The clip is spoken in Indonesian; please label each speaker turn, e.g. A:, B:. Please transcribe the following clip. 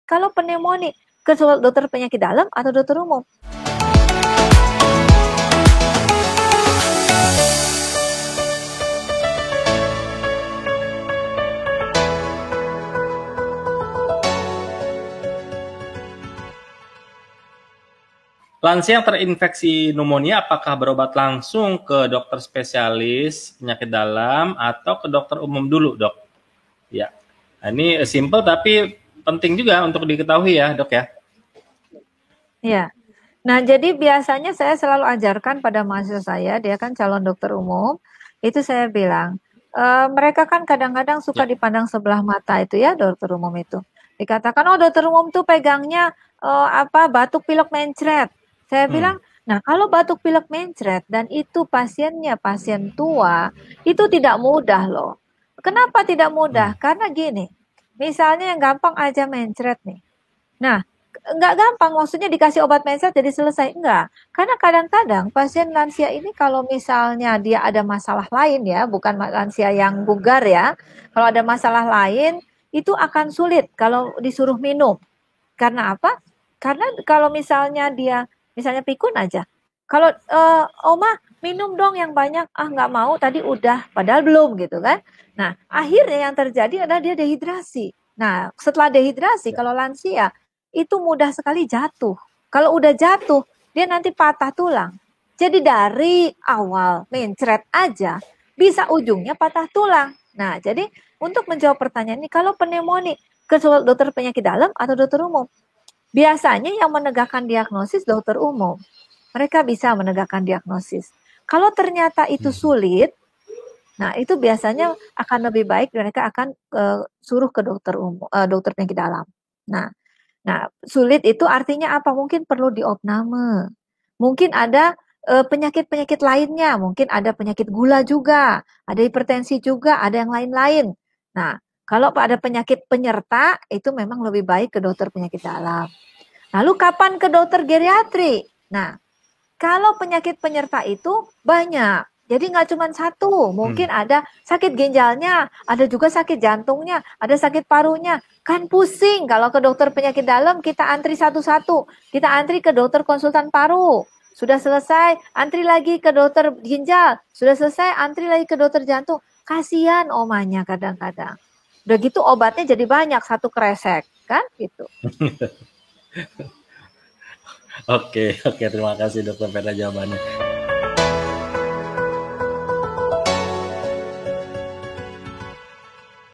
A: kalau pneumonia ke dokter penyakit dalam atau dokter umum?
B: Lansia yang terinfeksi pneumonia apakah berobat langsung ke dokter spesialis penyakit dalam atau ke dokter umum dulu, Dok? Ya, nah, ini simple tapi penting juga untuk diketahui ya, Dok ya.
A: Ya. Nah, jadi biasanya saya selalu ajarkan pada mahasiswa saya, dia kan calon dokter umum, itu saya bilang, mereka kan kadang-kadang suka dipandang sebelah mata itu ya, dokter umum itu. Dikatakan, oh dokter umum tuh pegangnya batuk pilek mencret. Saya bilang, nah kalau batuk pilek mencret dan itu pasiennya pasien tua, itu tidak mudah loh. Kenapa tidak mudah? Karena gini, misalnya yang gampang aja mencret nih. Nah, nggak gampang, maksudnya dikasih obat mencret jadi selesai, enggak. Karena kadang-kadang pasien lansia ini kalau misalnya dia ada masalah lain ya, bukan lansia yang bugar ya, kalau ada masalah lain, itu akan sulit kalau disuruh minum. Karena apa? Karena kalau misalnya dia, misalnya pikun aja, kalau Oma minum dong yang banyak, nggak mau, tadi udah, padahal belum gitu kan. Nah, akhirnya yang terjadi adalah dia dehidrasi. Nah, setelah dehidrasi, kalau lansia, itu mudah sekali jatuh. Kalau udah jatuh, dia nanti patah tulang. Jadi dari awal mencret aja, bisa ujungnya patah tulang. Nah, jadi untuk menjawab pertanyaan ini, kalau pneumonia ke dokter penyakit dalam atau dokter umum? Biasanya yang menegakkan diagnosis dokter umum. Mereka bisa menegakkan diagnosis. Kalau ternyata itu sulit, nah itu biasanya akan lebih baik mereka akan suruh ke dokter umum, dokter penyakit dalam. Nah, sulit itu artinya apa? Mungkin perlu diopname. Mungkin ada penyakit-penyakit lainnya, mungkin ada penyakit gula juga, ada hipertensi juga, ada yang lain-lain. Nah, kalau ada penyakit penyerta, itu memang lebih baik ke dokter penyakit dalam. Lalu kapan ke dokter geriatri? Nah, kalau penyakit penyerta itu banyak. Jadi nggak cuma satu, mungkin ada sakit ginjalnya, ada juga sakit jantungnya, ada sakit parunya. Kan pusing kalau ke dokter penyakit dalam kita antri satu-satu. Kita antri ke dokter konsultan paru. Sudah selesai, antri lagi ke dokter ginjal. Sudah selesai, antri lagi ke dokter jantung. Kasihan omanya kadang-kadang. Udah gitu obatnya jadi banyak, satu kresek. Kan gitu.
B: Oke, terima kasih Dokter Vera jawabannya.